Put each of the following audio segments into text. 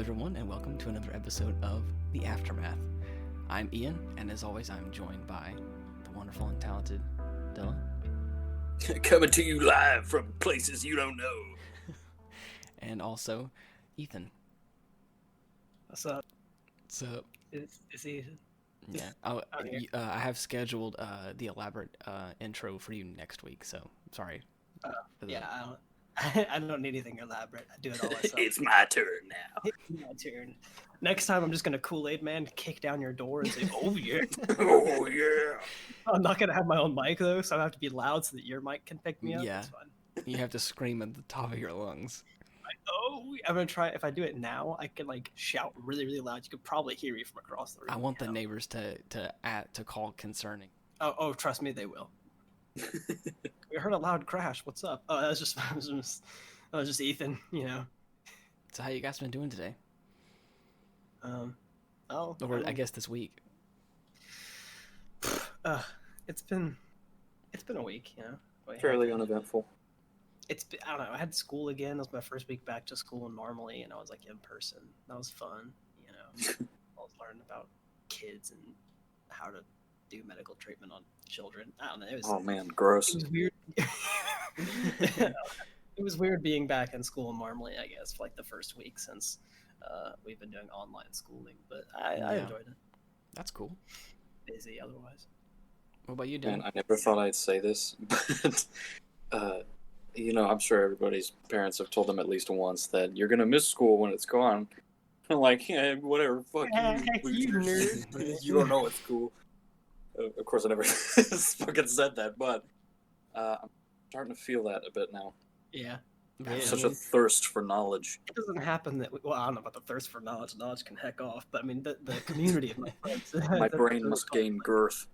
everyone, and welcome to another episode of The Aftermath. I'm Ian, and as always, I'm joined by the wonderful and talented Dylan. Coming to you live from places you don't know. And also, Ethan. What's up? What's up? It's Ethan. Yeah, I have scheduled the elaborate intro for you next week, so sorry. I don't need anything elaborate. I do it all myself. It's my turn now. It's my turn. Next time, I'm just gonna Kool-Aid Man kick down your door and say, "Oh yeah, Oh yeah." I'm not gonna have my own mic though, so I have to be loud so that your mic can pick me up. Yeah. That's fine. You have to scream at the top of your lungs. I'm gonna try. If I do it now, I can like shout really, really loud. You could probably hear me from across the room. I want the neighbors to call concerning. Oh, trust me, they will. We heard a loud crash. What's up? Oh, that was just Ethan. You know. So how you guys been doing today? Or I guess this week. It's been a week, you know. Fairly uneventful. I don't know. I had school again. It was my first week back to school normally, and I was like in person. That was fun, you know. I was learning about kids and how to do medical treatment on children. I don't know. Oh man, gross. It was weird. It was weird being back in school normally, I guess, for like the first week since we've been doing online schooling. But I enjoyed it. That's cool. Busy otherwise. What about you, Dan? Man, I never thought I'd say this, but you know, I'm sure everybody's parents have told them at least once that you're gonna miss school when it's gone. I'm like, yeah, whatever, fuck you, You losers. nerd. You don't know it's cool. Of course, I never fucking said that, but I'm starting to feel that a bit now. Yeah. I have such a thirst for knowledge. It doesn't happen that I don't know about the thirst for knowledge. Knowledge can heck off, but I mean the community of my friends. My brain must gain girth.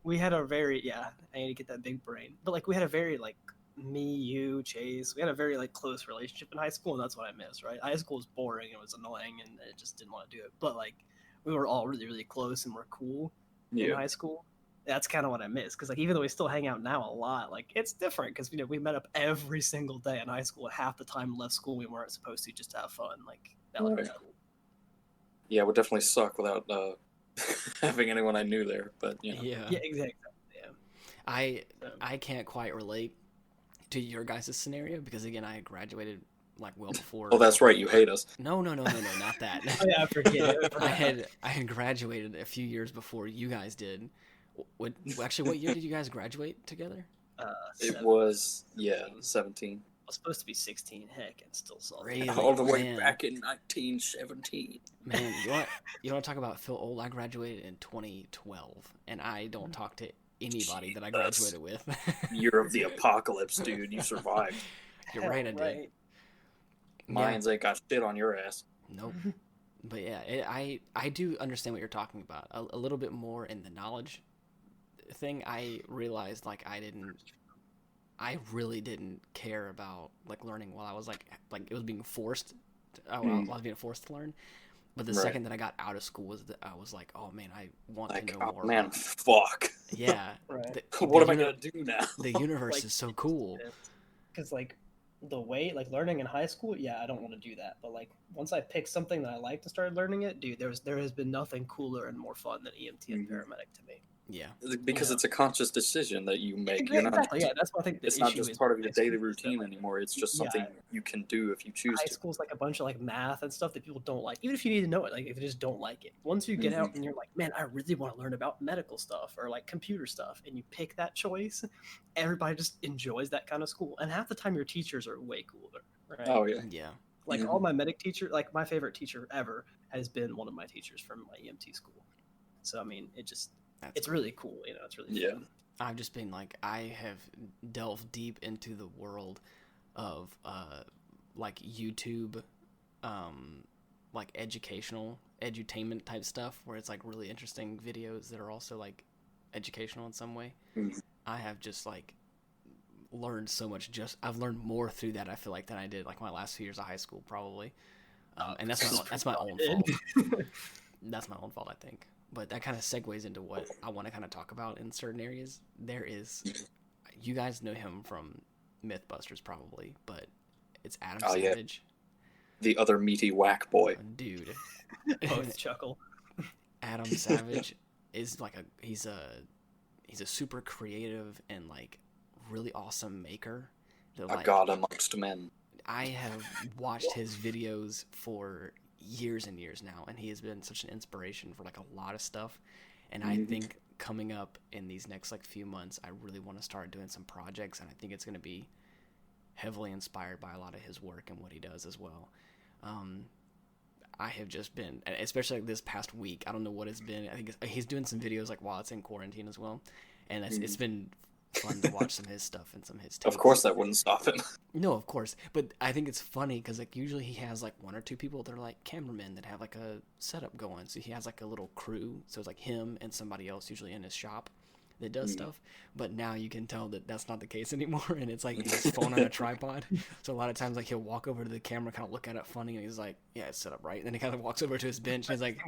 We had a very I need to get that big brain, but like we had a very like me, you, Chase. We had a very like close relationship in high school, and that's what I miss. Right, high school was boring, it was annoying, and I just didn't want to do it. But like we were all really really close and we're cool in high school. That's kind of what I miss, because like even though we still hang out now a lot, like it's different because we met up every single day in high school. And half the time left school we weren't supposed to just to have fun. Like that was really cool. Yeah, it would definitely suck without having anyone I knew there. But you know. Yeah, exactly. Yeah, I can't quite relate to your guys' scenario because again I graduated like well before. Oh, that's right. You hate us. No, not that. Oh, yeah, I forget. I had graduated a few years before you guys did. What year did you guys graduate together? It was 17. I was supposed to be 16. Heck, and still saw Really? All the way Man. back in 1917. Man, you want to talk about feel old? I graduated in 2012, and I don't talk to anybody that I graduated with. Year of the apocalypse, dude. You survived. You're right, I did. Right. Mines ain't got shit on your ass. Nope. But yeah, I do understand what you're talking about. A little bit more in the knowledge thing. I realized like I really didn't care about like learning while I was like it was being forced. I was being forced to learn. But the second that I got out of school I was like, oh man, I want to know more. Man, fuck. Yeah. Right. What am I gonna do now? The universe is so cool. Because like the way like learning in high school, I don't want to do that. But like once I picked something that I liked and started learning it, dude, there has been nothing cooler and more fun than EMT and paramedic to me. Yeah, because it's a conscious decision that you make. You're not exactly. That's what I think. It's not just part of your daily routine anymore. It's just something you can do if you choose to. High school's like a bunch of like math and stuff that people don't like, even if you need to know it. Like if you just don't like it, once you get out and you're like, man, I really want to learn about medical stuff or like computer stuff, and you pick that choice, everybody just enjoys that kind of school. And half the time, your teachers are way cooler. Right? Oh yeah. Yeah. Like all my medic teacher, like my favorite teacher ever has been one of my teachers from my EMT school. So I mean, it's really cool, you know. It's really fun. I've just been like, I have delved deep into the world of like YouTube, like educational edutainment type stuff, where it's like really interesting videos that are also like educational in some way. I have just like learned so much. I've learned more through that, I feel like, than I did like my last few years of high school probably. And that's my own fault. That's my own fault, I think. But that kind of segues into what I want to kind of talk about in certain areas. You guys know him from Mythbusters probably, but it's Adam Savage. the other meaty whack boy. Dude. Both chuckle. Adam Savage is like he's a super creative and like really awesome maker. A god amongst men. I have watched his videos for years and years now, and he has been such an inspiration for like a lot of stuff. And I think coming up in these next like few months, I really want to start doing some projects, and I think it's going to be heavily inspired by a lot of his work and what he does as well. I have just been, especially like this past week, I don't know what it's been. I think he's doing some videos like while it's in quarantine as well, and it's been fun to watch some of his stuff and some of his takes. Of course that wouldn't stop him. No, of course. But I think it's funny because like usually he has like one or two people that are like cameramen that have like a setup going. So he has like a little crew. So it's like him and somebody else usually in his shop that does stuff. But now you can tell that that's not the case anymore, and it's like his phone on a tripod. So a lot of times like he'll walk over to the camera, kind of look at it funny, and he's like, yeah, it's set up right. And then he kind of walks over to his bench and he's like,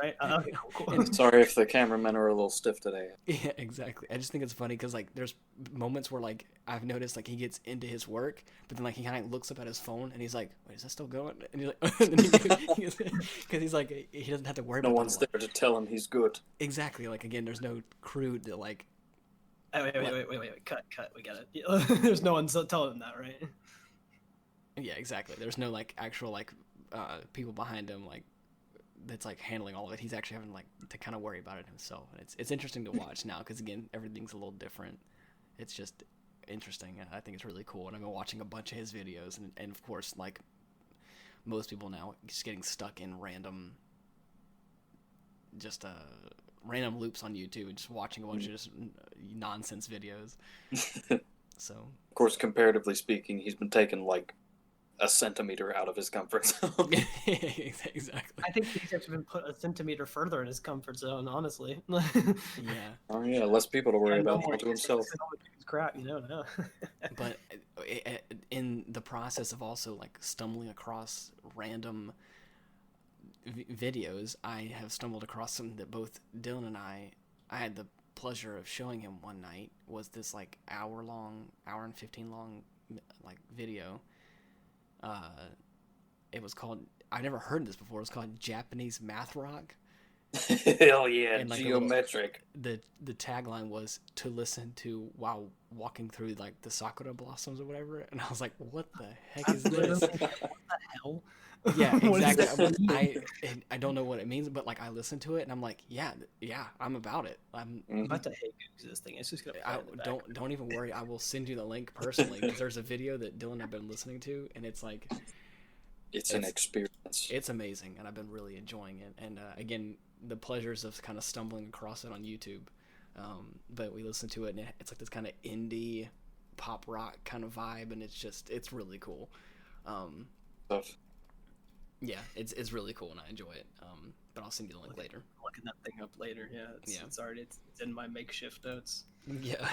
right? Okay, cool. Sorry if the cameramen are a little stiff today. Yeah, exactly. I just think it's funny because like there's moments where like I've noticed like he gets into his work, but then like he kind of looks up at his phone and he's like, wait, is that still going? And he's like, because he's like, he doesn't have to worry about no one's there to tell him he's good. Exactly. Like again, there's no crew to like. Oh, wait, cut, we got it. There's no one telling him that, right? Yeah, exactly. There's no like actual like people behind him like that's like handling all of it. He's actually having like to kind of worry about it himself, and it's interesting to watch now because again, everything's a little different. It's just interesting, and I think it's really cool. And I've been watching a bunch of his videos, and of course, like most people now, just getting stuck in random loops on YouTube and just watching a bunch of just nonsense videos. So, of course, comparatively speaking, he's been taking like a centimeter out of his comfort zone. Exactly. I think he's actually been put a centimeter further in his comfort zone, honestly. Yeah. Oh yeah, less people to worry about to himself. Crap, you know. No. But in the process of also like stumbling across random videos, I have stumbled across some that both Dylan and I had the pleasure of showing him one night. Was this like hour and 15 long like video. It was called, I've never heard this before, it was called Japanese Math Rock. Hell yeah, and like geometric. The tagline was to listen to while walking through like the sakura blossoms or whatever, and I was like, what the heck is this? What the hell? Yeah, exactly. I don't know what it means, but like I listened to it and I'm like, yeah, I'm about it. I'm about to hate this thing. It's just gonna. Don't even worry. I will send you the link personally because there's a video that Dylan and I've been listening to, and it's like it's an experience. It's amazing, and I've been really enjoying it. And again, the pleasures of kind of stumbling across it on YouTube. But we listened to it, and it's like this kind of indie pop rock kind of vibe, and it's really cool. Yeah, it's really cool, and I enjoy it. But I'll send you the link later. Looking that thing up later. Yeah, it's already it's in my makeshift notes. Yeah.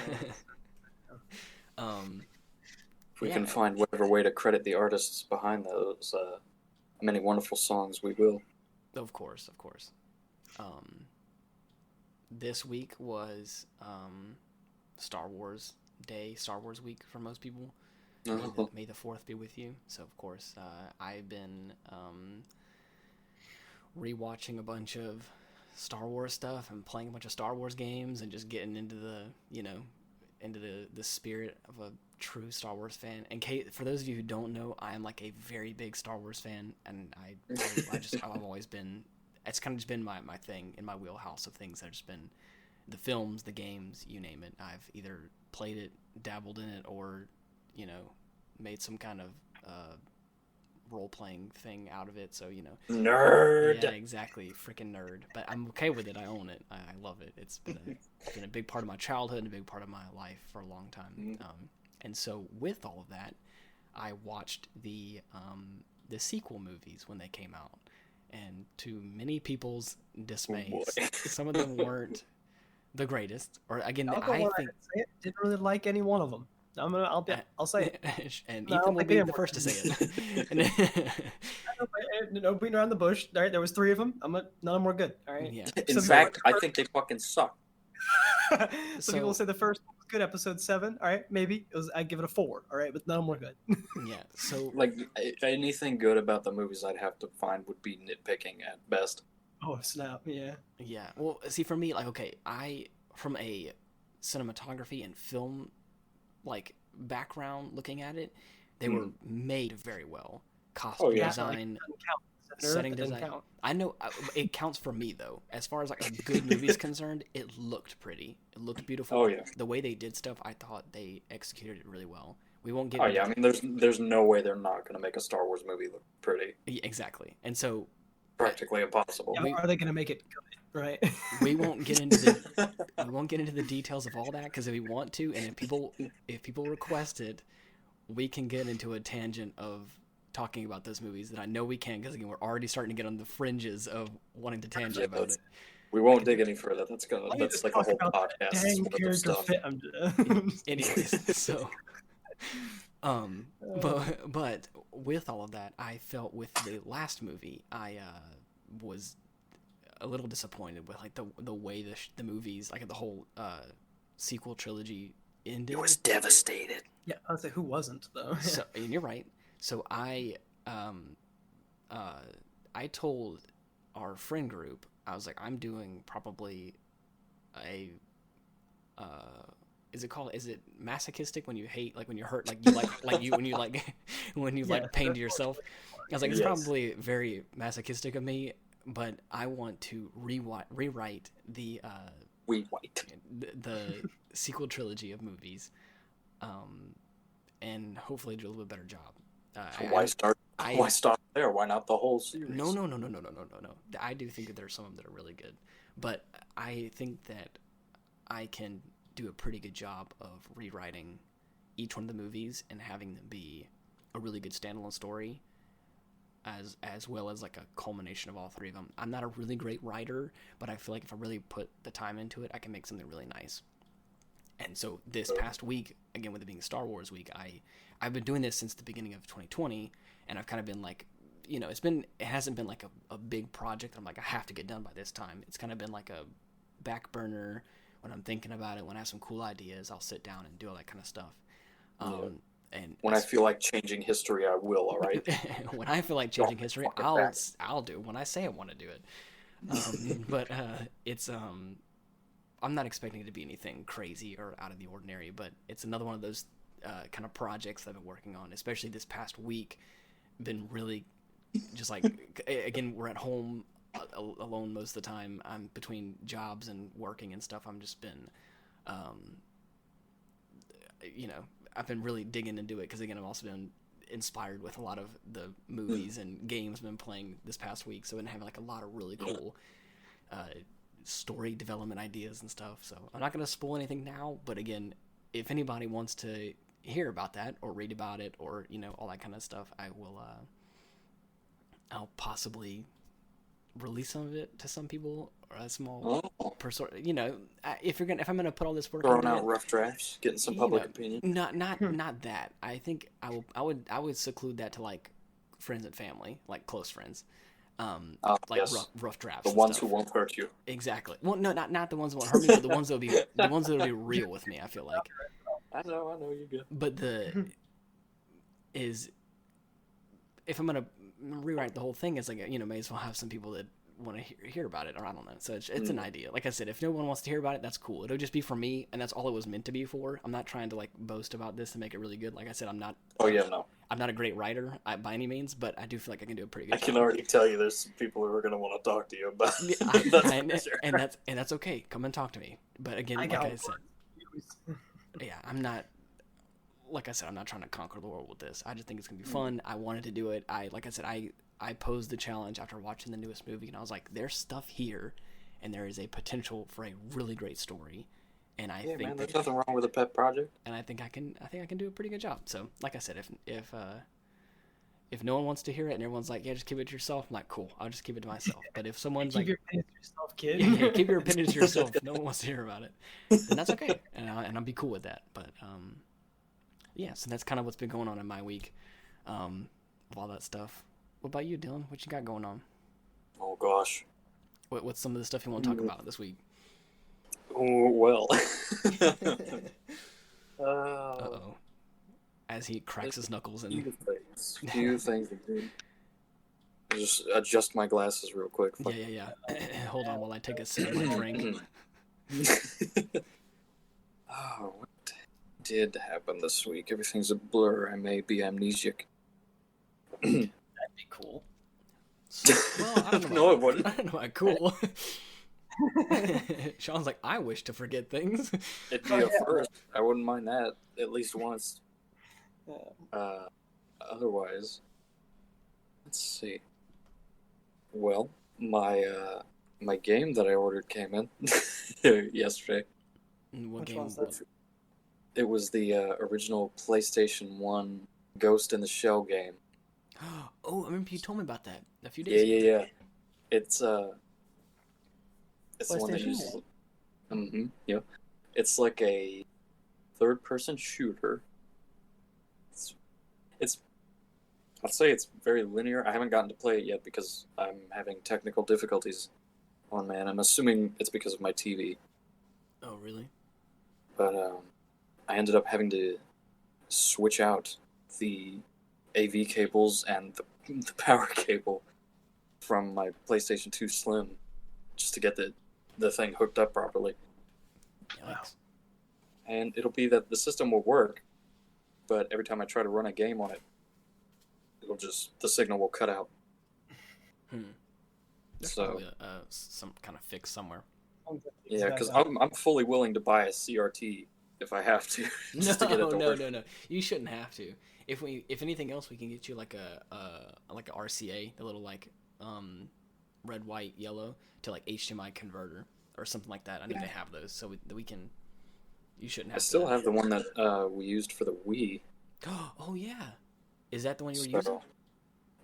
If we can find whatever way to credit the artists behind those many wonderful songs, we will. Of course. This week was Star Wars Day, Star Wars Week for most people. May the 4th be with you. So, of course, I've been rewatching a bunch of Star Wars stuff and playing a bunch of Star Wars games and just getting into the spirit of a true Star Wars fan. And Kate, for those of you who don't know, I am like a very big Star Wars fan, and I've always been. It's kind of just been my thing in my wheelhouse of things. That have just been the films, the games, you name it. I've either played it, dabbled in it, or made some kind of role-playing thing out of it. So nerd. Yeah, exactly, freaking nerd. But I'm okay with it. I own it. I love it. It's been a big part of my childhood and a big part of my life for a long time. And so with all of that, I watched the sequel movies when they came out, and to many people's dismay, some of them weren't the greatest. Or again, I think didn't really like any one of them. I'll say it. And Ethan will be the first to say it. No beating around the bush. All right, there was 3 of them. None of them were good. All right. Yeah. In fact, I think they fucking suck. Some people say the first one was good. Episode 7. All right, maybe it was. I give it a 4. All right, but none of them were good. Yeah. So Like anything good about the movies I'd have to find would be nitpicking at best. Oh snap! Yeah. yeah. Well, see, for me, like, okay, from a cinematography and film like background looking at it, they were made very well. Costume yeah. design, Setting setting design. count. I know it counts for me though. As far as like a good movie is concerned, it looked pretty. It looked beautiful. Oh yeah. The way they did stuff, I thought they executed it really well. We won't get. Oh yeah. I mean, there's no way they're not going to make a Star Wars movie look pretty. Exactly. And so Practically impossible. Yeah, are they going to make it good? Right. we won't get into the details of all that because if we want to, and if people request it, we can get into a tangent of talking about those movies that I know we can because again we're already starting to get on the fringes of wanting to tangent about it. We won't dig any further. That's like a whole podcast. Dang character stuff. fit. Anyways, so but with all of that, I felt with the last movie, I was a little disappointed with like the way the movies, like the whole sequel trilogy ended. It was devastated. Yeah, I would say who wasn't though. So, and you're right. So I told our friend group, I was like, I'm doing probably a is it masochistic when you hate, like when you're hurt, like you when you like pain to yourself. I was like, it's probably very masochistic of me, but I want to rewrite the sequel trilogy of movies, and hopefully do a little bit better job. Why stop there? Why not the whole series? No. I do think that there's some of them that are really good, but I think that I can do a pretty good job of rewriting each one of the movies and having them be a really good standalone story, as well as like a culmination of all three of them. I'm not a really great writer, but I feel like if I really put the time into it, I can make something really nice. And so this past week, again with it being Star Wars week, I've been doing this since the beginning of 2020, and I've kind of been like, it hasn't been like a big project that I'm like, I have to get done by this time. It's kind of been like a back burner. When I'm thinking about it, when I have some cool ideas, I'll sit down and do all that kind of stuff. And when I feel like changing history, I will. All right. When I feel like changing history, I'll do it when I say I want to do it. But it's I'm not expecting it to be anything crazy or out of the ordinary. But it's another one of those kind of projects that I've been working on, especially this past week. Been really just like again, we're at home alone most of the time. I'm between jobs and working and stuff. I'm just been I've been really digging into it because again I've also been inspired with a lot of the movies and games I've been playing this past week, so I've been having like a lot of really cool story development ideas and stuff. So I'm not going to spoil anything now, but again, if anybody wants to hear about that or read about it or all that kind of stuff, I will I'll possibly release some of it to some people or a small if I'm gonna put all this work throwing out rough drafts, getting some public opinion. Not that. I think I would seclude that to like friends and family, like close friends, rough drafts. The ones who won't hurt you. Exactly. Well, no, not the ones that won't hurt me, but the ones that'll be real with me. I feel like. I know you're good. But if I'm gonna rewrite the whole thing, it's like may as well have some people that want to hear about it, or I don't know. So it's an idea. Like I said, if no one wants to hear about it, that's cool. It'll just be for me, and that's all it was meant to be for. I'm not trying to like boast about this and make it really good. Like I said, I'm not. Oh yeah, no. I'm not a great writer by any means, but I do feel like I can do a pretty good job. I can already tell you there's some people who are going to want to talk to you about it. And that's okay. Come and talk to me. But again, like I said, yeah, I'm not. Like I said, I'm not trying to conquer the world with this. I just think it's gonna be fun. I wanted to do it. I posed the challenge after watching the newest movie, and I was like, "There's stuff here, and there is a potential for a really great story." And I think there's nothing wrong with a pet project. And I think I can do a pretty good job. So, like I said, if no one wants to hear it and everyone's like, "Yeah, just keep it to yourself," I'm like, "Cool, I'll just keep it to myself." But if someone's keep your opinions to yourself, kid. Yeah, keep your opinions to yourself. If no one wants to hear about it, then that's okay, and I'll be cool with that. But yeah, so that's kind of what's been going on in my week, of all that stuff. What about you, Dylan? What you got going on? Oh gosh, What's some of the stuff you want to talk about this week? Oh well. Uh-oh. As he cracks his knuckles and... Few things to do. I'll just adjust my glasses real quick. Yeah. Hold on while I take a sip of my drink. Oh, what did happen this week? Everything's a blur. I may be amnesiac. That'd be cool. Well, I don't know. No, it wouldn't. I don't know about cool. Sean's like, I wish to forget things. It'd be a first. I wouldn't mind that at least once. Otherwise, let's see. Well, my game that I ordered came in yesterday. What Which game? one's that? It was the original PlayStation 1 Ghost in the Shell game. Oh, I remember you told me about that a few days ago. Yeah. It's the one that PlayStation uses. Yeah. It's like a third-person shooter. It's I'd say it's very linear. I haven't gotten to play it yet because I'm having technical difficulties on man. I'm assuming it's because of my TV. Oh, really? But I ended up having to switch out the AV cables and the power cable from my PlayStation 2 Slim just to get the thing hooked up properly. Yikes. And it'll be that the system will work, but every time I try to run a game on it, the signal will cut out. There's So probably some kind of fix somewhere. yeah, because I'm fully willing to buy a CRT if I have to, just to get it to work. No. You shouldn't have to. If anything else, we can get you like a RCA, the little like red, white, yellow to like HDMI converter or something like that. I know they have those, so we can. You shouldn't have. I still have the one that we used for the Wii. Oh yeah, is that the one you were using?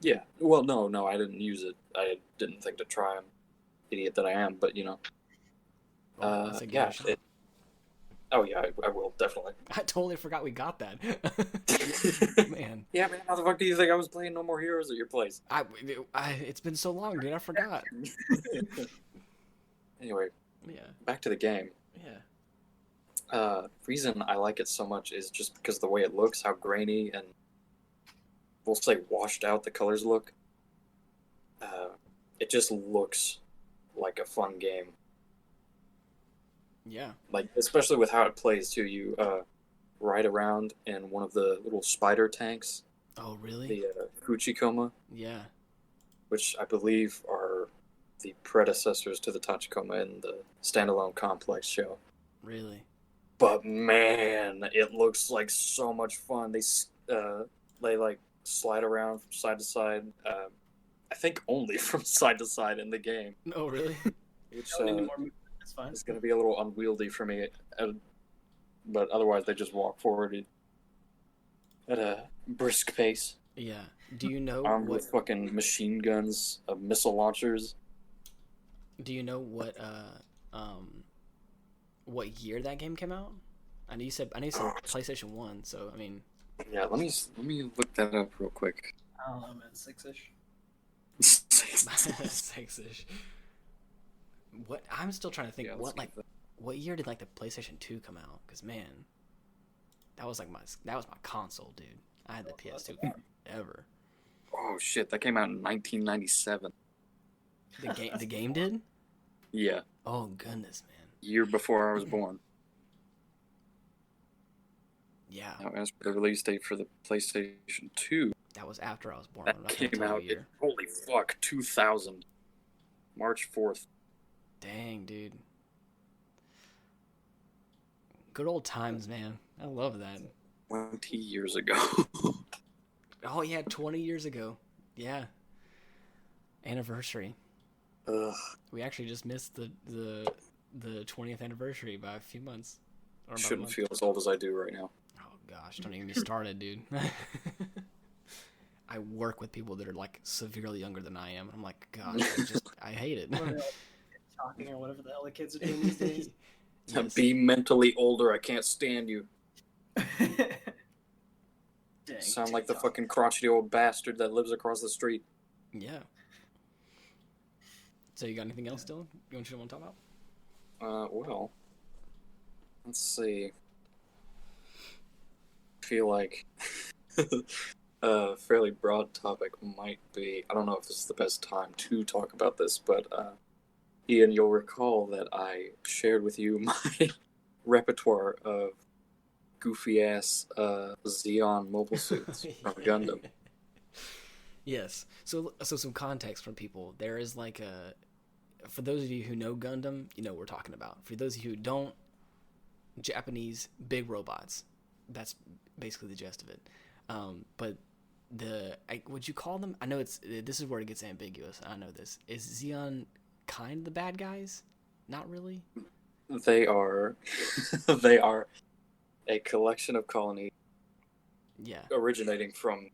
Yeah. Well, no, I didn't use it. I didn't think to try them. Idiot that I am, but you know. Let's give it a shot. Oh yeah, I will definitely. I totally forgot we got that. Man. Yeah, man. How the fuck do you think I was playing No More Heroes at your place? It's been so long, dude. I forgot. Anyway. Yeah. Back to the game. Yeah. Reason I like it so much is just because of the way it looks, how grainy and we'll say washed out the colors look. It just looks like a fun game. Yeah. Like, especially with how it plays too. You ride around in one of the little spider tanks. Oh, really? The Kuchikoma. Yeah. Which I believe are the predecessors to the Tachikoma in the standalone Complex show. Really? But man, it looks like so much fun. They like slide around from side to side. I think only from side to side in the game. Oh, really? Which That's fine. is going to be a little unwieldy for me. But otherwise, they just walk forward at a brisk pace. Yeah. Do you know Armed with fucking machine guns, missile launchers. Do you know what year that game came out? I know you said PlayStation 1, so I mean. Yeah, let me look that up real quick. I don't know, man. 6-ish. 6-ish. What I'm still trying to think. What year did like the PlayStation 2 come out? Because man, that was my console, dude. I had the PS2 forever. Oh shit, that came out in 1997. The game did? Yeah. Oh goodness, man. Year before I was born. Yeah. Now, as for the release date for the PlayStation 2, that was after I was born. that came out in, holy fuck, 2000. March 4th. Dang, dude. Good old times, man. I love that. 20 years ago. Oh, yeah, 20 years ago. Yeah. Anniversary. Ugh. We actually just missed the 20th anniversary by a few months. Or about Shouldn't feel as old as I do right now. Oh, gosh. Don't even get me started, dude. I work with people that are, like, severely younger than I am. I'm like, gosh, I hate it. Talking or whatever the hell the kids are doing these days. Yes. Be mentally older. I can't stand you. Dang, Sound like the fucking crotchety old bastard that lives across the street. Yeah. So you got anything else, Dylan? You want to talk about? Well, Let's see. I feel like a fairly broad topic might be. I don't know if this is the best time to talk about this, but Ian, you'll recall that I shared with you my repertoire of goofy ass Xeon mobile suits from Gundam. Yes. So some context from people. There is like a, for those of you who know Gundam, you know what we're talking about. For those of you who don't, Japanese big robots. That's basically the gist of it. But would you call them? I know this is where it gets ambiguous. I know this. Is Xeon kind of the bad guys? Not really. They are, they are a collection of colonies. Yeah. Originating from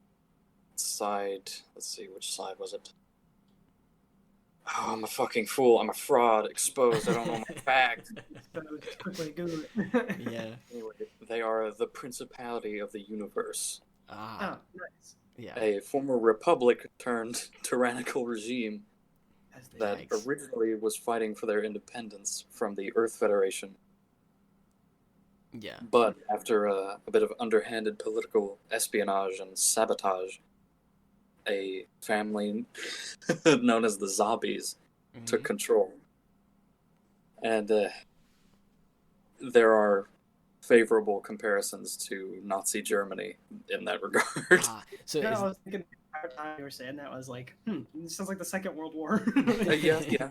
side. Let's see, which side was it? Oh, I'm a fucking fool. I'm a fraud. Exposed. I don't know my facts. Quickly Google it. Yeah. Anyway, they are the Principality of the Universe. Ah. Oh, nice. Yeah. A former republic turned tyrannical regime As they that Yikes. originally was fighting for their independence from the Earth Federation. Yeah. But after a bit of underhanded political espionage and sabotage, a family known as the Zombies took Mhm. control. And there are favorable comparisons to Nazi Germany in that regard. So No, is, I was thinking the entire time you were saying that, I was like, this sounds like the Second World War. Yeah.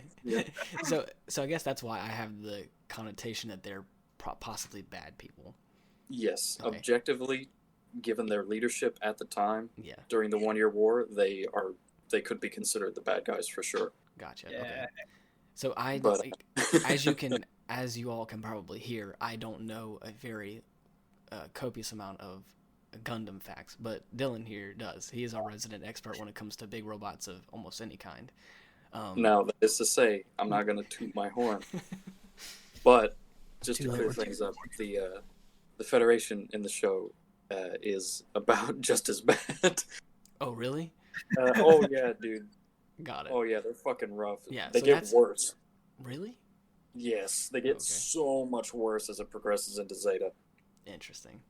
So I guess that's why I have the connotation that they're possibly bad people. Yes, Okay. objectively, given their leadership at the time Yeah. during the 1 Year War, they could be considered the bad guys for sure. Gotcha. Yeah. Okay. So But as you all can probably hear, I don't know a very copious amount of Gundam facts, but Dylan here does. He is our resident expert when it comes to big robots of almost any kind. now, that is to say, I'm not going to toot my horn, but just to Too clear late. things up, the Federation in the show is about just as bad. Oh, really? Oh yeah, dude. Got it. Oh yeah, they're fucking rough. Yeah, they so get that's- worse. Really? Yes, they get Okay. so much worse as it progresses into Zeta. Interesting.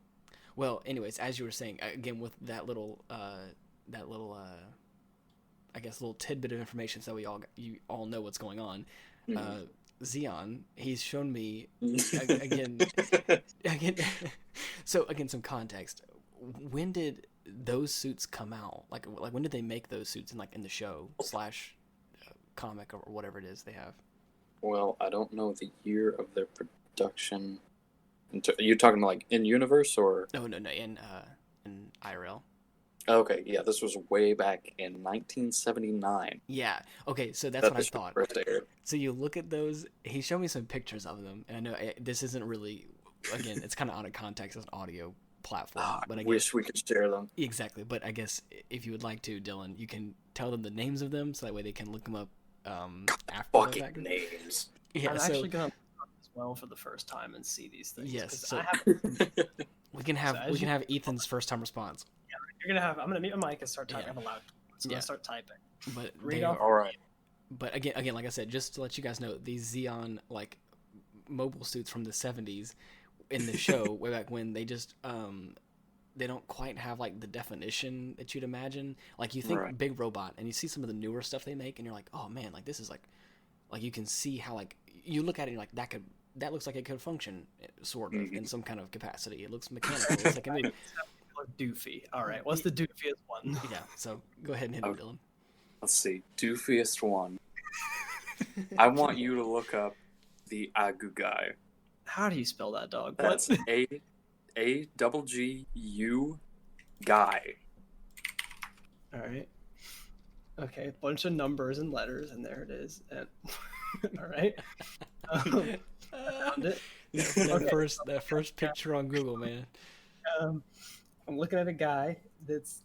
Well, anyways, as you were saying, again with that little, I guess, little tidbit of information, so you all know what's going on. Xeon, he's shown me again. So again, some context. When did those suits come out? Like when did they make those suits in the show / comic or whatever it is they have? Well, I don't know the year of their production. You talking about like in universe or? No, in IRL. Okay, yeah, this was way back in 1979. Yeah. Okay, so that's that what I this thought. first aired. So you look at those. He showed me some pictures of them, and I know this isn't really. Again, it's kind of out of context as an audio platform, but I wish we could share them. Exactly, but I guess if you would like to, Dylan, you can tell them the names of them, so that way they can look them up after the Fucking fact. names. Yeah, I'm so actually going to as well for the first time and see these things. Yes, 'cause so- I have, we can have So as you- have Ethan's first time response, I'm going to mute my mic and start typing. Yeah. I have a loud, so I'm Yeah. going to start typing. but Read they off- are, All right. but again, like I said, just to let you guys know, these Xeon mobile suits from the 70s in the show way back when, they just they don't quite have the definition that you'd imagine. Like you think Right. big robot, and you see some of the newer stuff they make, and you're like, oh man, this is you can see how you look at it and you're like that looks like it could function sort of in some kind of capacity. It looks mechanical. It looks like a move. Doofy. All right, what's the doofiest one? Yeah. So go ahead and hit it, Okay. Dylan. Let's see. Doofiest one. I want you to look up the Agu guy. How do you spell that, dog? That's What? AGGU guy. All right. Okay, a bunch of numbers and letters, and there it is. And all right. Found it. That first picture on Google, man. I'm looking at a guy that's.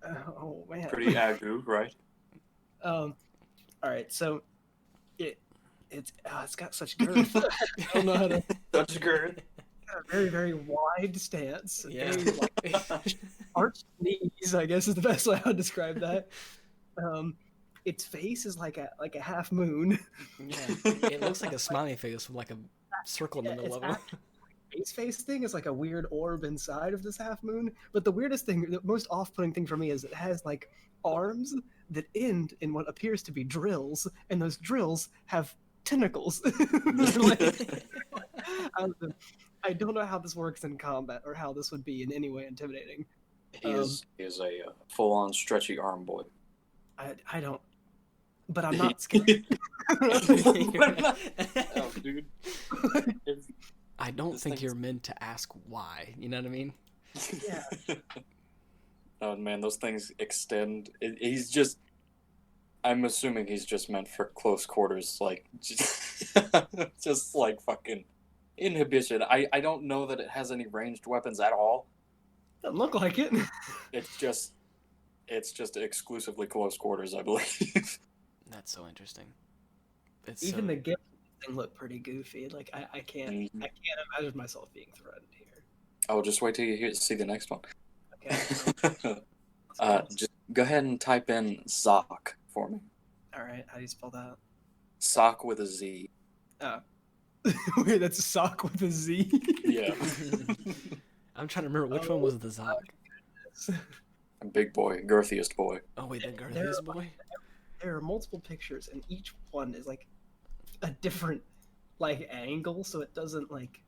Oh man. Pretty Agu, right? All right, so it's got such girth. I don't know how to. Such girth. Got a very very wide stance. Yeah. Very, arched knees, I guess is the best way I would describe that. Its face is like a half moon. Yeah. It looks like a smiley face with a circle in the Yeah, middle it's of it. his face thing is like a weird orb inside of this half moon. But the weirdest thing, the most off-putting thing for me is it has like arms that end in what appears to be drills, and those drills have tentacles. Like, I don't know how this works in combat or how this would be in any way intimidating. He is a full-on stretchy arm boy. I don't, but I'm not scared. Oh, dude. I don't think you're meant to ask why. You know what I mean? Yeah. Oh man, those things extend. I'm assuming he's just meant for close quarters, like just like fucking inhibition. I don't know that it has any ranged weapons at all. Doesn't look like it. It's just exclusively close quarters, I believe. That's so interesting. Even the gift thing looked pretty goofy. Like I can't imagine myself being threatened here. Oh, just wait till you see the next one. Okay. Just go ahead and type in Zoc for me. All right. How do you spell that? Sock with a Z. Oh. Wait, that's a sock with a Z. Yeah. I'm trying to remember which one was the Zoc. Big boy, girthiest boy. Oh wait, the girthiest boy. There are multiple pictures, and each one is like a different like angle, so it doesn't like.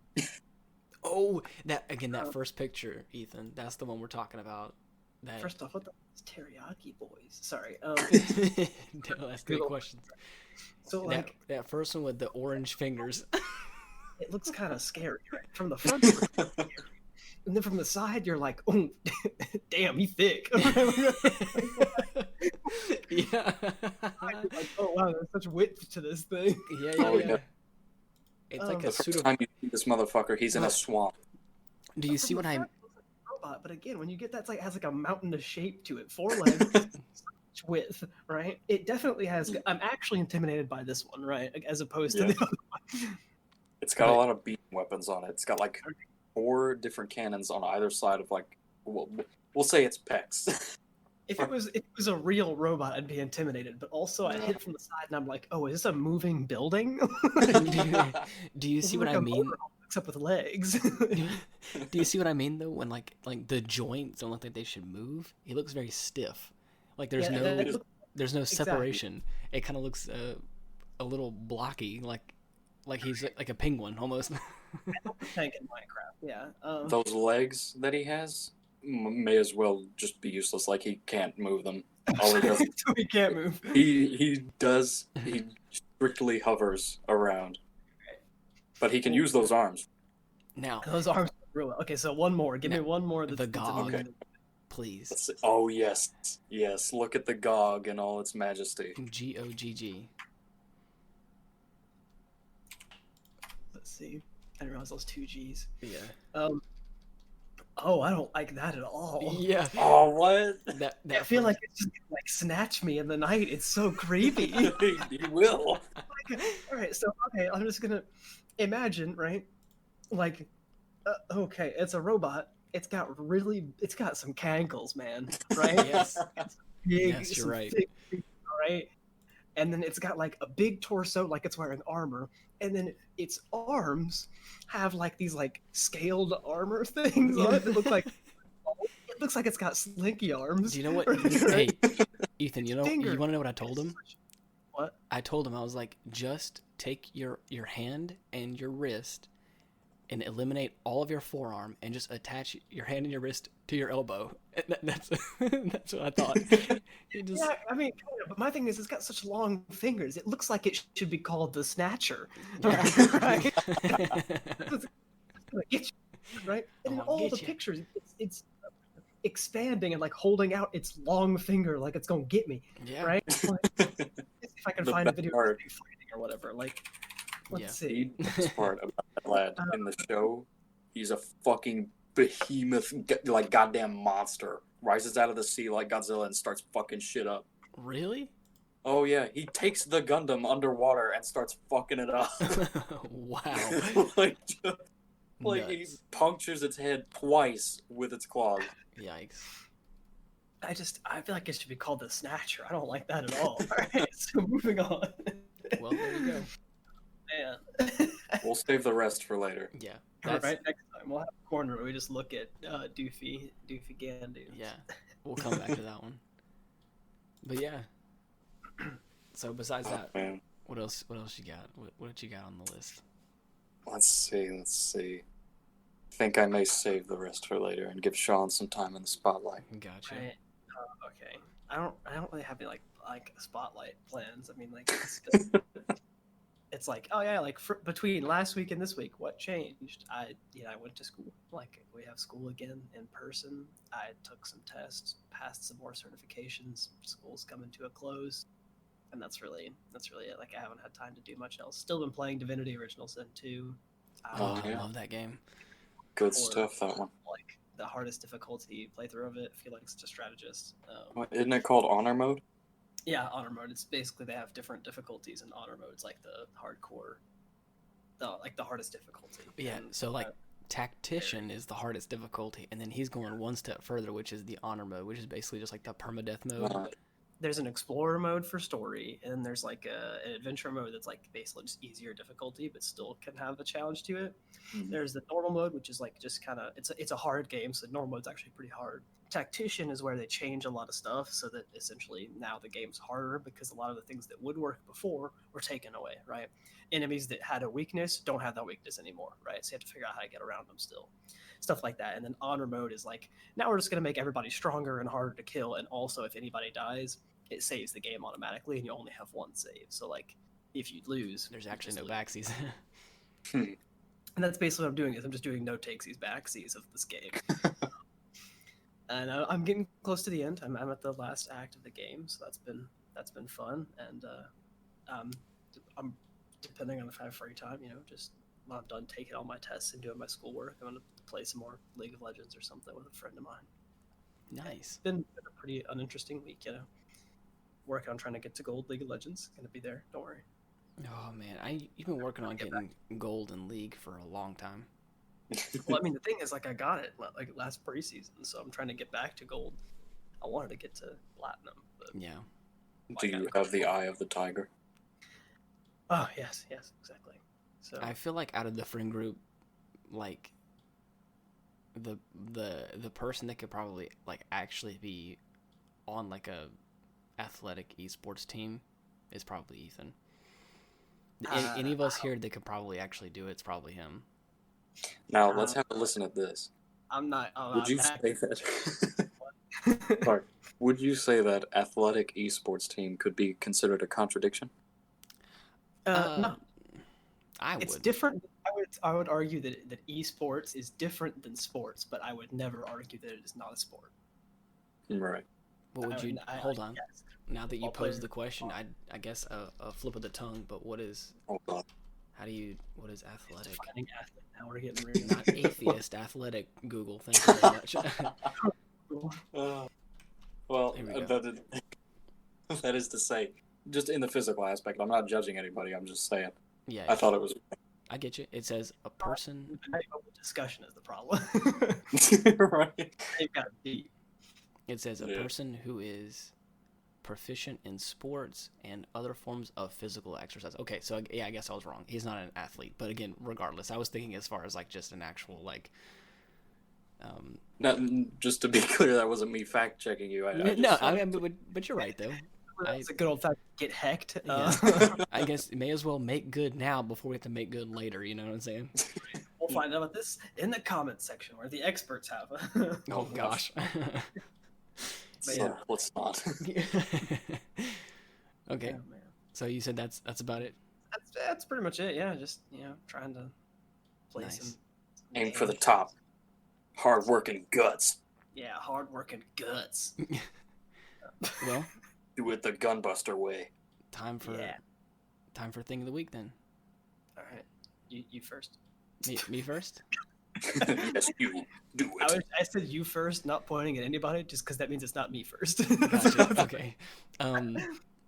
Oh, that first picture, Ethan. That's the one we're talking about. That... First off, what the teriyaki boys? Sorry. No, that's a good question. So like that first one with the orange fingers. It looks kind of scary, right? From the front, and then from the side, you're like, "Oh, damn, he's thick." Yeah. Like, oh wow, there's such width to this thing. Yeah. It's like the first time you see this motherfucker, he's in a swamp. Do you see what I'm? Robot, but again, when you get that, it's like, it has like a mountain of shape to it. 4 legs, width, right? It definitely has. I'm actually intimidated by this one, right? As opposed to the other one. It's got a lot of beam weapons on it. It's got like 4 different cannons on either side of like, we'll say it's pecs. If it was a real robot, I'd be intimidated. But also, I hit from the side, and I'm like, "Oh, is this a moving building?" Do you see what I mean? Except with legs. Do you see what I mean though? When like the joints don't look like they should move. He looks very stiff. Like there's no separation. It kind of looks a little blocky, like he's like a penguin almost. Tank in Minecraft. Yeah. Those legs that he has may as well just be useless. Like he can't move them. All he does, he can't move. He strictly hovers around, but he can use those arms. Now those arms are real. Okay, so one more. Give me one more. The Gog, please. Oh yes. Look at the Gog in all its majesty. Gogg. Let's see. I didn't realize those 2 G's. Yeah. Oh, I don't like that at all. Yeah. Oh, what? I feel like it's just like snatch me in the night. It's so creepy. He will. All right, so I'm just gonna imagine, right? Like, okay, it's a robot. It's got some cankles, man. Right? Yes. Yes, you're right. Right. And then it's got like a big torso, like it's wearing armor, and then its arms have like these like scaled armor things on it that look like it's got slinky arms. Do you know what? Hey, Ethan, you want to know what I told him? What? I told him, I was like, just take your hand and your wrist and eliminate all of your forearm and just attach your hand and your wrist to your elbow. That's what I thought. Yeah, I mean, but my thing is, it's got such long fingers. It looks like it should be called the Snatcher. Right? Right? And in all the pictures, it's expanding and like holding out its long finger like it's gonna get me. Yeah. Right? Like, if I can find a video of me fighting or whatever. Like, let's see. The best part about that lad in the show, he's a fucking behemoth, like goddamn monster. Rises out of the sea like Godzilla and starts fucking shit up. Really? Oh yeah, he takes the Gundam underwater and starts fucking it up. Wow. like he punctures its head twice with its claws. Yikes. I feel like it should be called the Snatcher. I don't like that at all. All right, so moving on. Well, there you go. Man. We'll save the rest for later. Yeah. Right, next time we'll have a corner where we just look at Doofy Gandu. Yeah, we'll come back to that one. But yeah. So besides that, Man. what else you got? What did you got on the list? Let's see. I think I may save the rest for later and give Sean some time in the spotlight. Gotcha. Right. Okay. I don't really have any like spotlight plans. I mean, like it's like, oh yeah, like between last week and this week, what changed? I went to school. Like, we have school again in person. I took some tests, passed some more certifications. School's coming to a close, and that's really it. Like, I haven't had time to do much else. Still been playing Divinity Original Sin 2. I love that game. Good stuff, that one. Like, the hardest difficulty playthrough of it. I feel like such a strategist. Isn't it called Honor Mode? Yeah, honor mode. It's basically they have different difficulties in honor modes, like the hardcore, like the hardest difficulty. Yeah, so like Tactician is the hardest difficulty, and then he's going one step further, which is the honor mode, which is basically just like the permadeath mode. There's an explorer mode for story, and then there's like an adventure mode that's like basically just easier difficulty, but still can have a challenge to it. Mm-hmm. There's the normal mode, which is like just kind of it's a hard game, so normal mode's actually pretty hard. Tactician is where they change a lot of stuff, so that essentially now the game's harder because a lot of the things that would work before were taken away, right? Enemies that had a weakness don't have that weakness anymore, right? So you have to figure out how to get around them still. Stuff like that. And then honor mode is like, now we're just going to make everybody stronger and harder to kill, and also if anybody dies, it saves the game automatically, and you only have one save. So like, if you lose, there's actually no backsies. And that's basically what I'm doing. Is I'm just doing no takesies backsies of this game. And I'm getting close to the end. I'm at the last act of the game, so that's been fun. And I'm depending on if I have free time, just when I'm done taking all my tests and doing my schoolwork, I'm gonna play some more League of Legends or something with a friend of mine. Nice. It's been a pretty uninteresting week, Working on trying to get to gold League of Legends. Gonna be there. Don't worry. Oh man, you've been working on getting gold in League for a long time. Well, I mean, the thing is, like, I got it like last preseason, so I'm trying to get back to gold. I wanted to get to platinum, but yeah. Do you have the eye of the tiger? Oh yes, exactly. So I feel like out of the friend group, like the person that could probably like actually be on like a athletic esports team is probably Ethan. Any of us here that could probably actually do it's probably him. Now let's have a listen at this. I'm not. Would you say that? Sorry. Would you say that athletic esports team could be considered a contradiction? No, I would. It's different. I would argue that esports is different than sports, but I would never argue that it is not a sport. Right. What would you hold on? Yes. Now that you posed the question, I guess a flip of the tongue. But what is? Oh God. What is athletic? Defining athlete. Now we're getting real. Not atheist, athletic. Google. Thank you very much. Well, Here we go. that is to say, just in the physical aspect, I'm not judging anybody. I'm just saying. Yeah. I thought it was. I get you. It says a person. The discussion is the problem. Right. They've got deep. It says a person who is proficient in sports and other forms of physical exercise. Okay, so yeah, I guess I was wrong. He's not an athlete, but again, regardless, I was thinking as far as like just an actual like. Not, just to be clear, that wasn't me fact checking you. But you're right though. It's a good old fact. Get hecked. I guess may as well make good now before we have to make good later. You know what I'm saying? We'll find out about this in the comments section where the experts have. Oh gosh. So, let's not. Okay. Oh, man. So you said that's about it. That's pretty much it. Yeah, just trying to play Nice. some. Aim for the top. Hard working guts. Yeah, hard working guts. Well, Do it the gunbuster way. time for thing of the week then. All right, you first. Me first. Yes, you do it. I said you first, not pointing at anybody, just because that means it's not me first. Gotcha. Okay.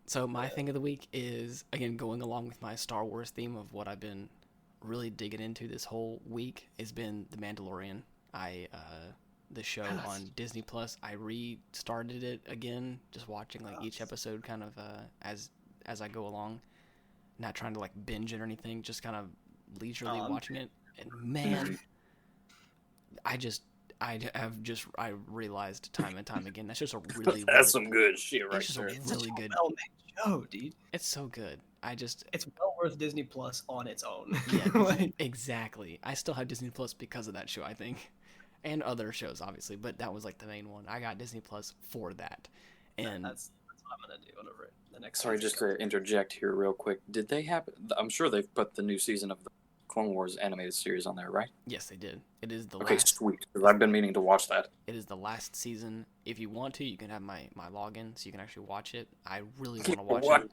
So my thing of the week is again going along with my Star Wars theme of what I've been really digging into this whole week has been The Mandalorian. The show on Disney Plus. I restarted it again, just watching like each episode kind of as I go along, not trying to like binge it or anything, just kind of leisurely watching it, and man, I realized time and time again that's just a really That's some good shit right it's just there. a really good. Well-made show, dude. It's so good. It's well worth Disney Plus on its own. Yeah, exactly. I still have Disney Plus because of that show, I think, and other shows obviously, but that was like the main one. I got Disney Plus for that, and that's what I'm gonna do whenever the next. Sorry, just to interject here real quick. Did they have? I'm sure they've put the new season of the Clone Wars animated series on there, right? yes, they did. It is the Okay, last. sweet. Because I've been meaning to watch that. It is the last season. If you want to, you can have my login so you can actually watch it. I really want to watch it.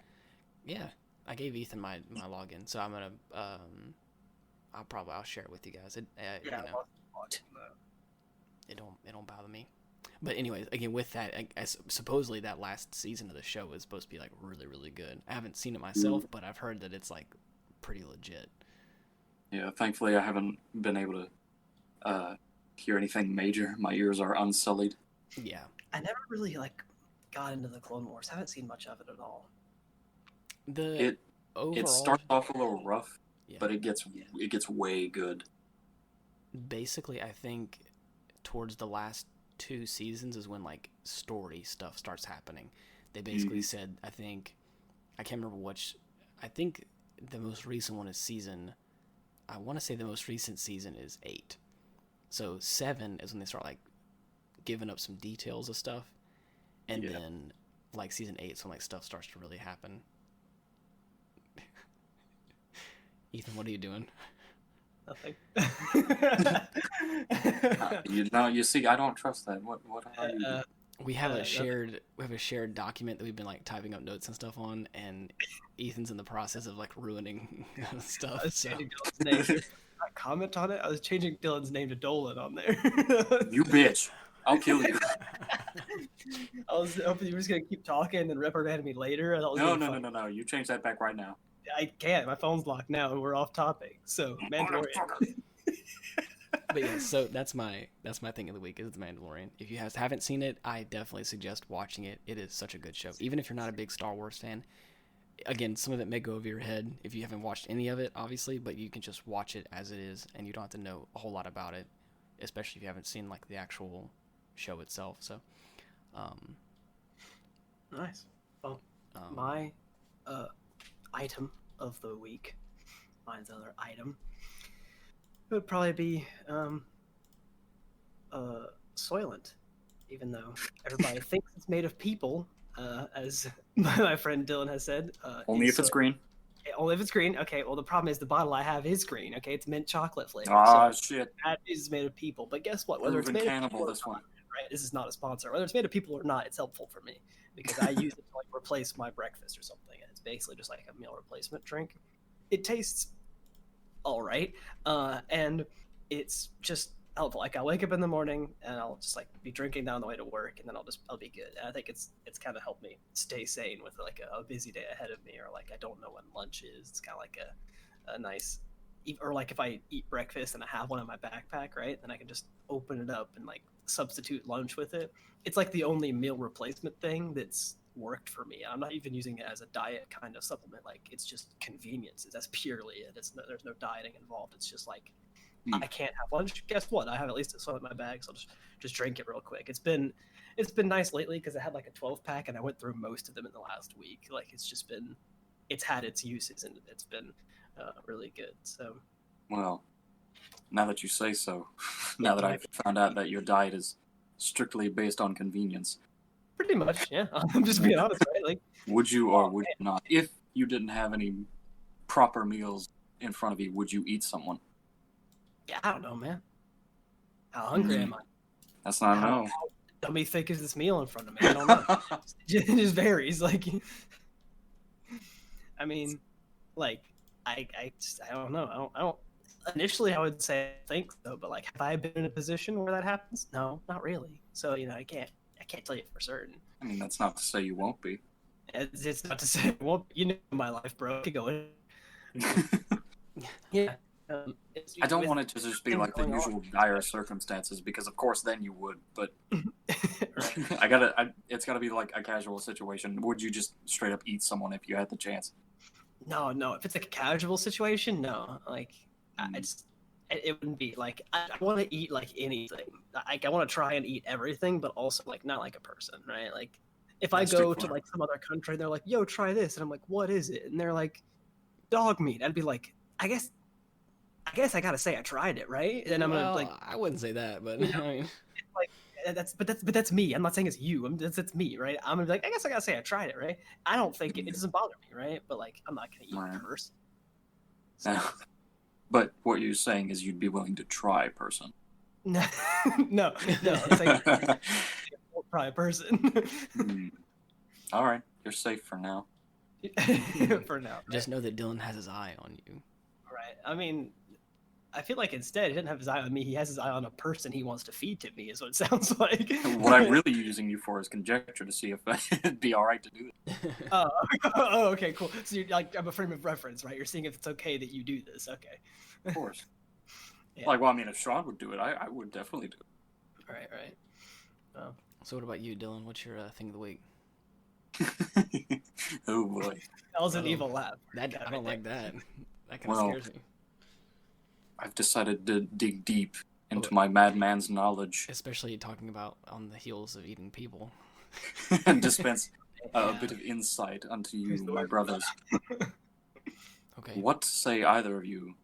Yeah, I gave Ethan my login, so I'm gonna I'll share it with you guys. It don't bother me. But anyways, again with that, supposedly that last season of the show is supposed to be like really really good. I haven't seen it myself, but I've heard that it's like pretty legit. Yeah, thankfully I haven't been able to hear anything major. My ears are unsullied. Yeah, I never really got into the Clone Wars. I haven't seen much of it at all. It starts off a little rough, yeah. but it gets way good. Basically, I think towards the last 2 seasons is when like story stuff starts happening. They basically said, I can't remember which. I think the most recent one is I want to say the most recent season is 8. So 7 is when they start like giving up some details of stuff, and then like season 8 is when like stuff starts to really happen. Ethan, what are you doing? Nothing. You see, I don't trust that. What are you doing? We have a shared document that we've been like typing up notes and stuff on, and Ethan's in the process of like ruining stuff. I was changing Dylan's name. I comment on it. I was changing Dylan's name to Dolan on there. You bitch! I'll kill you. I was hoping you were just gonna keep talking and then reprimand me later. And No. You change that back right now. I can't. My phone's locked now, and we're off topic. So Mandalorian. But yeah, so that's my thing of the week is The Mandalorian. If you haven't seen it, I definitely suggest watching it. It is such a good show. Even if you're not a big Star Wars fan, again, some of it may go over your head if you haven't watched any of it, obviously, but you can just watch it as it is, and you don't have to know a whole lot about it, especially if you haven't seen like the actual show itself. So, nice. Well, my item of the week, mine's other item, it would probably be Soylent, even though everybody thinks it's made of people, as my friend Dylan has said. Only if it's green. Only if it's green. Okay, well, the problem is the bottle I have is green. Okay, it's mint chocolate flavor. Shit. That is made of people. But guess what? Whether it's made cannibal, of people this one. right? This is not a sponsor. Whether it's made of people or not, it's helpful for me because I use it to like replace my breakfast or something. And it's basically just like a meal replacement drink. It tastes all right, and it's just helpful. Like I wake up in the morning and I'll just like be drinking that on the way to work, and then I'll be good. And I think it's kind of helped me stay sane with like a busy day ahead of me, or like I don't know when lunch is. It's kind of like a nice, or like if I eat breakfast and I have one in my backpack, right? Then I can just open it up and like substitute lunch with it. It's like the only meal replacement thing that's worked for me. I'm not even using it as a diet kind of supplement. Like it's just convenience. That's purely it. There's no dieting involved. It's just like I can't have lunch. Guess what? I have at least a soda in my bag, so I'll just drink it real quick. It's been nice lately because I had like a 12-pack and I went through most of them in the last week. Like it's had its uses and it's been really good. So, well, now that you say so, now that I've found out that your diet is strictly based on convenience, pretty much, yeah. I'm just being honest, right? Like, would you or would you not, if you didn't have any proper meals in front of you, would you eat someone? Yeah, I don't know, man. How hungry am I? That's not how dummy thick is this meal in front of me? I don't know. It just varies. Like, I mean, like, I don't know. I don't. Initially, I would say I think so, but like, have I been in a position where that happens? No, not really. So I can't tell you for certain. I mean, that's not to say you won't be. It's not to say it won't. You know my life, bro. Keep going. Yeah. I don't want it to just be like the usual dire circumstances, because of course then you would, but it's gotta be like a casual situation. Would you just straight up eat someone if you had the chance? No. If it's like a casual situation, no. Like, I just it wouldn't be like I want to eat like anything. Like I want to try and eat everything, but also like not like a person, right? Like if I That's go to straightforward. like some other country, they're like, "Yo, try this," and I'm like, "What is it?" And they're like, "Dog meat." I'd be like, I guess I gotta say I tried it, right? And I'm gonna like, Well, I wouldn't say that, but you know, I mean, like that's me. I'm not saying it's you. That's me, right? I'm gonna be like, I guess I gotta say I tried it, right? I don't think it doesn't bother me, right? But like, I'm not gonna eat Right. a person. So, But what you're saying is you'd be willing to try person. no, no. It's like probably a person All right, you're safe for now. for now. just know that Dylan has his eye on you. Right. I mean, I feel like instead he didn't have his eye on me. He has his eye on a person he wants to feed to me. Is what it sounds like. What I'm really using you for is conjecture to see if it'd be all right to do it. Oh, okay, cool. So you're like, I'm a frame of reference, right? You're seeing if it's okay that you do this. Okay. Of course. Yeah. Like, well, I mean, if Sean would do it, I would definitely do it. Right. Well, So what about you, Dylan? What's your thing of the week? Oh boy. that was an Oh, evil laugh. I don't like that. That kind of Well, scares me. I've decided to dig deep into my madman's knowledge Especially talking about on the heels of eating people. and dispense a bit of insight unto you, my brothers. Okay. What say either of you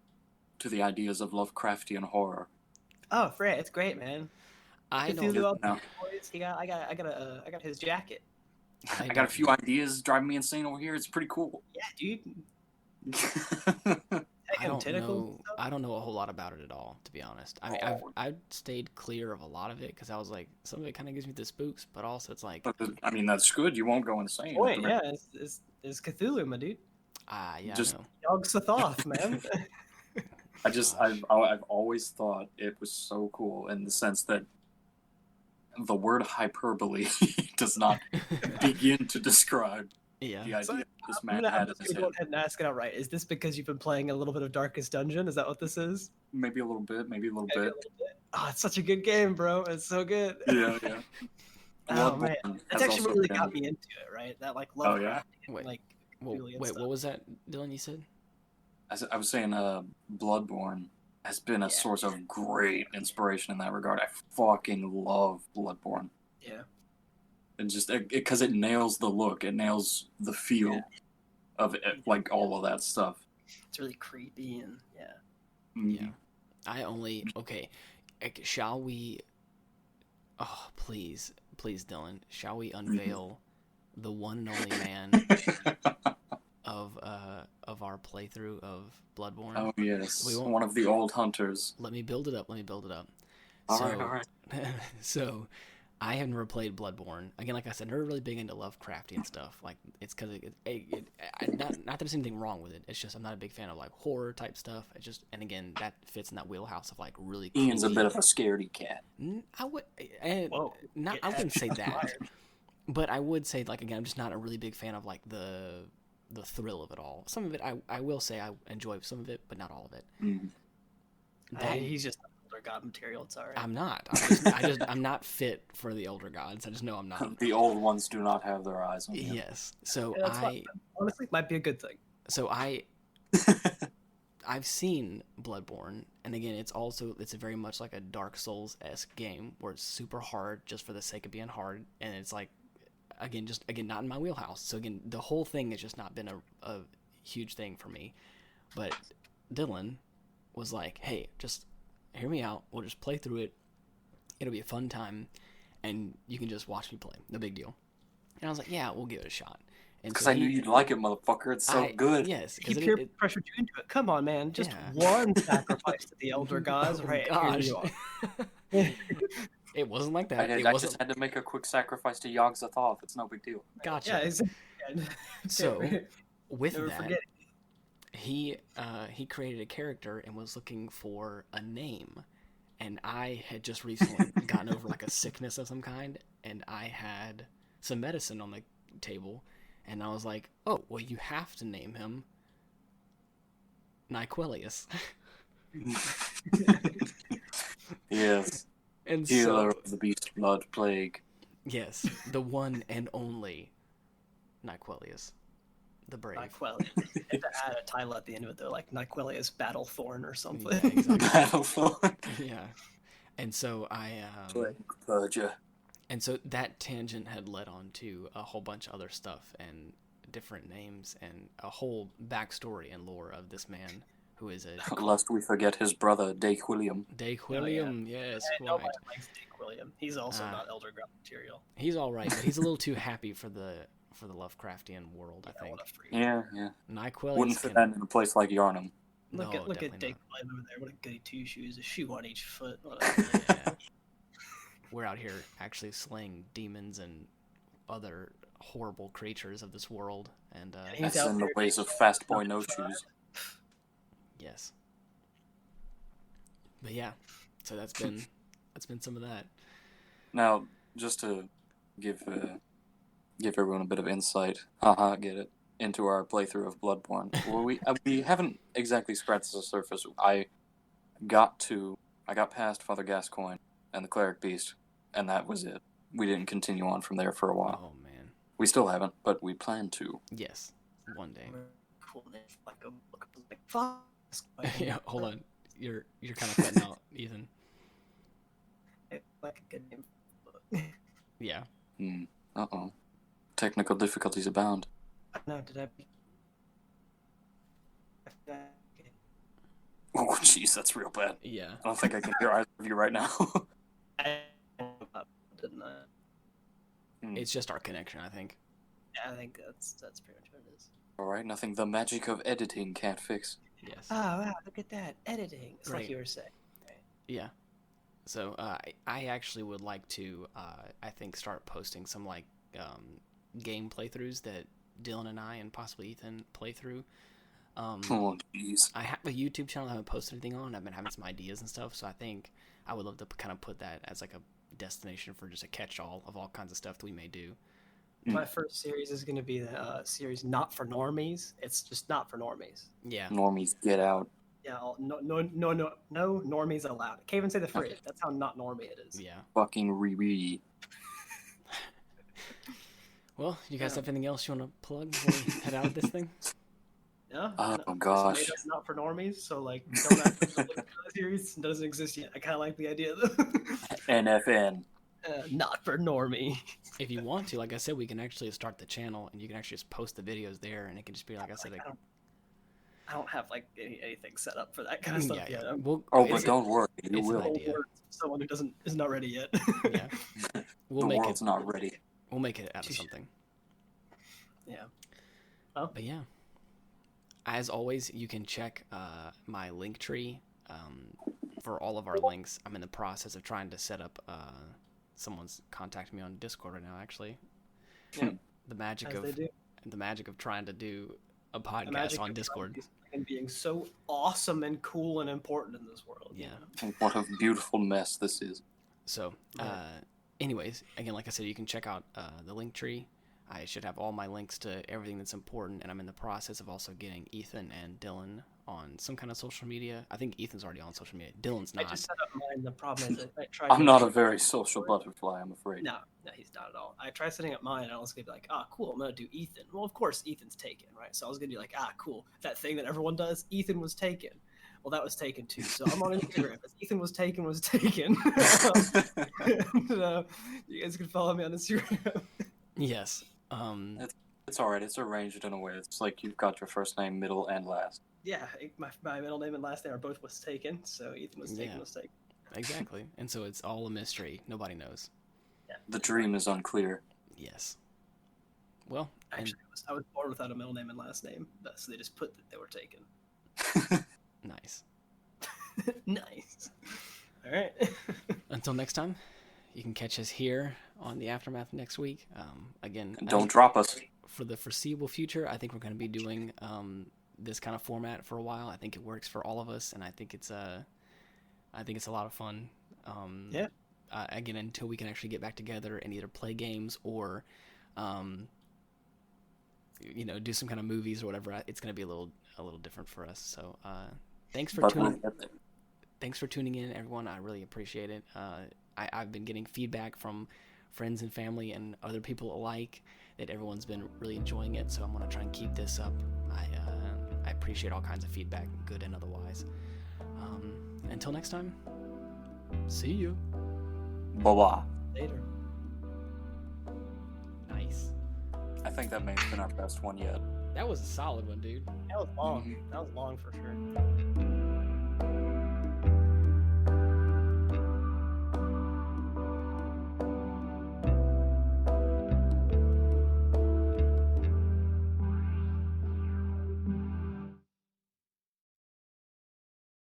to the ideas of Lovecraftian horror? Oh, Fred, it's great, man. I Cthulhu don't. up No. boys. I got his jacket. I got a few ideas driving me insane over here. It's pretty cool. Yeah, dude. I don't Tentacles know. and stuff. I don't know a whole lot about it at all, to be honest. I mean, Oh. I've stayed clear of a lot of it because I was like, some of it kind of gives me the spooks, but also it's like, But I mean, that's good. You won't go insane. Wait, yeah, it's Cthulhu, my dude. yeah, Just- I know. Yog Sothoth, man. Gosh. I've always thought it was so cool in the sense that the word hyperbole does not begin to describe Yeah. the idea So, that this I'm man gonna had in his go head. ahead and ask it outright. Is this because you've been playing a little bit of Darkest Dungeon? Is that what this is? Maybe a little bit, maybe a little Maybe a bit. little bit. Oh, it's such a good game, bro. It's so good. Yeah. Oh man, Bloodborne that's has actually also really been- got me into it, right? That like Oh, love yeah? Wait. like Well, Cthulhu and wait, stuff. what was that, Dylan? You said? I was saying, Bloodborne has been a Yeah. source of great inspiration in that regard. I fucking love Bloodborne. Yeah. And just because it nails the look, it nails the feel Yeah. of it, like all of that stuff. It's really creepy and yeah. Yeah. Okay. Shall we? Oh, please, Dylan. Shall we unveil the one and only man of our playthrough of Bloodborne? Oh yes, We won't- one of the old hunters. Let me build it up. All right. So, I have never played Bloodborne. Again, like I said, never really big into Lovecraftian stuff. Like, it's because not that there's anything wrong with it. It's just I'm not a big fan of like horror type stuff. It just, and again, that fits in that wheelhouse of like really. Ian's a creepy- bit of a scaredy cat. I would. Whoa. I wouldn't say that. But I would say, like, again, I'm just not a really big fan of like the thrill of it all. Some of it, I will say, I enjoy some of it, but not all of it. He's just older god material. It's alright. I'm not. I'm not fit for the older gods. I just know I'm not. The old ones do not have their eyes on you. Yes. So Yeah, that's fine. Honestly, might be a good thing. I've seen Bloodborne, and again, it's a very much like a Dark Souls-esque game where it's super hard just for the sake of being hard, and it's like, again, not in my wheelhouse. So again, the whole thing has just not been a huge thing for me. But Dylan was like, hey, just hear me out. We'll just play through it. It'll be a fun time, and you can just watch me play. No big deal. And I was like, yeah, we'll give it a shot. Because I knew you'd like it, motherfucker. It's so good. Yes. He peer pressured you into it. Come on, man. Just one sacrifice to the elder gods. Right. Gosh. Here you It wasn't like that. I just had to make a quick sacrifice to Yog Sothoth. It's no big deal. Gotcha. Yeah, exactly. So, with Never that, forget he created a character and was looking for a name. And I had just recently gotten over like a sickness of some kind, and I had some medicine on the table, and I was like, oh, well, you have to name him Nyquilius. Yes. And Healer so, of the Beast Blood Plague. yes, the one and only Nyquilius. The Brave. Nyquil. They had to add a title at the end of it, though, like Nyquilius Battlethorn or something. Yeah, exactly. Battlefront. Yeah. And so Purger. and so that tangent had led on to a whole bunch of other stuff and different names and a whole backstory and lore of this man who is a Lest we forget his brother, Dake William. Dake William. Yes, And nobody quite. likes Dick William. He's also not Elderground material. He's all right, but he's a little too happy for the Lovecraftian world, I think. What a freak. Yeah. Nyquil Wouldn't fit that in a place like Yarnum. Look at definitely Dick not. William over there. What a goody two shoes. A shoe on each foot. Yeah. We're out here actually slaying demons and other horrible creatures of this world, and He's That's out in the there ways of Fast Boy No Shoes. yes. But yeah, so that's been some of that. Now, just to give everyone a bit of insight, get it, into our playthrough of Bloodborne. Well, we haven't exactly scratched the surface. I got past Father Gascoigne and the Cleric Beast, and that was it. We didn't continue on from there for a while. Oh man. We still haven't, but we plan to. Yes, one day. Cool name. Like fuck. Yeah, hold on. You're kind of cutting out, Ethan. Like a good name. Yeah. Uh-oh. Technical difficulties abound. No, did I? Oh, jeez, that's real bad. Yeah. I don't think I can hear either of you right now. Didn't I? It's just our connection, I think. Yeah, I think that's pretty much what it is. Alright, nothing the magic of editing can't fix. Yes. Oh wow, look at that editing. It's Right. like you were saying. Yeah. So I actually would like to I think start posting some like game playthroughs that Dylan and I and possibly Ethan play through. Oh, jeez. I have a YouTube channel I haven't posted anything on. I've been having some ideas and stuff, so I think I would love to kind of put that as like a destination for just a catch-all of all kinds of stuff that we may do. My first series is going to be the series Not for Normies. It's just not for normies. Yeah. Normies, get out. Yeah, no normies allowed. I can't even say the phrase. That's how not normie it is. Yeah. Fucking Riri. Well, you guys have anything else you want to plug before we head out of this thing? Yeah. Oh, no, gosh. it's made us not for normies, so like don't ask us to look at the series. It doesn't exist yet. I kind of like the idea though. NFN. Not for normie. If you want to, like I said, we can actually start the channel and you can actually just post the videos there, and it can just be like I said. I don't have like anything set up for that kind of stuff yet. But don't worry, you it's an will. idea. Someone who is not ready yet. Yeah. We'll The make world's it. not ready. We'll make it out of something. Yeah. But yeah. As always, you can check my link tree for all of our links. I'm in the process of trying to set up. Someone's contacting me on Discord right now. Actually, Yeah. the magic As of they do. the magic of trying to do a The podcast magic on of Discord. and being so awesome and cool and important in this world. Yeah. You know? What a beautiful mess this is. So, anyways, again, like I said, you can check out the link tree. I should have all my links to everything that's important, and I'm in the process of also getting Ethan and Dylan on some kind of social media. I think Ethan's already on social media. Dylan's I not. just set up mine. The problem is I tried. I'm not a very social butterfly, I'm afraid. No, he's not at all. I tried setting up mine, and I was gonna be like, cool, I'm gonna do Ethan. Well, of course, Ethan's taken, right? So I was gonna be like, cool, that thing that everyone does, Ethan was taken. Well, that was taken too. So I'm on Instagram. Ethan was taken. And, you guys can follow me on Instagram. Yes. It's alright, it's arranged in a way. It's like you've got your first name, middle, and last. Yeah, my middle name and last name are both was taken. So Ethan was taken. Exactly. And so it's all a mystery. Nobody knows. Yeah. The dream is unclear. Yes. Well, Actually, I was born without a middle name and last name, so they just put that they were taken. nice. Nice. All right. Until next time, you can catch us here on the Aftermath next week. Again, Don't drop us. For the foreseeable future, I think we're going to be doing this kind of format for a while. I think it works for all of us, and I think it's a lot of fun. Yeah. Again, until we can actually get back together and either play games or, do some kind of movies or whatever, it's going to be a little different for us. So, thanks for tuning in, everyone. I really appreciate it. I've been getting feedback from friends and family and other people alike that everyone's been really enjoying it. So I'm gonna try and keep this up. I appreciate all kinds of feedback, good and otherwise. Until next time, see you. Bye-bye. Later. Nice. I think that may have been our best one yet. That was a solid one, dude. That was long. That was long for sure.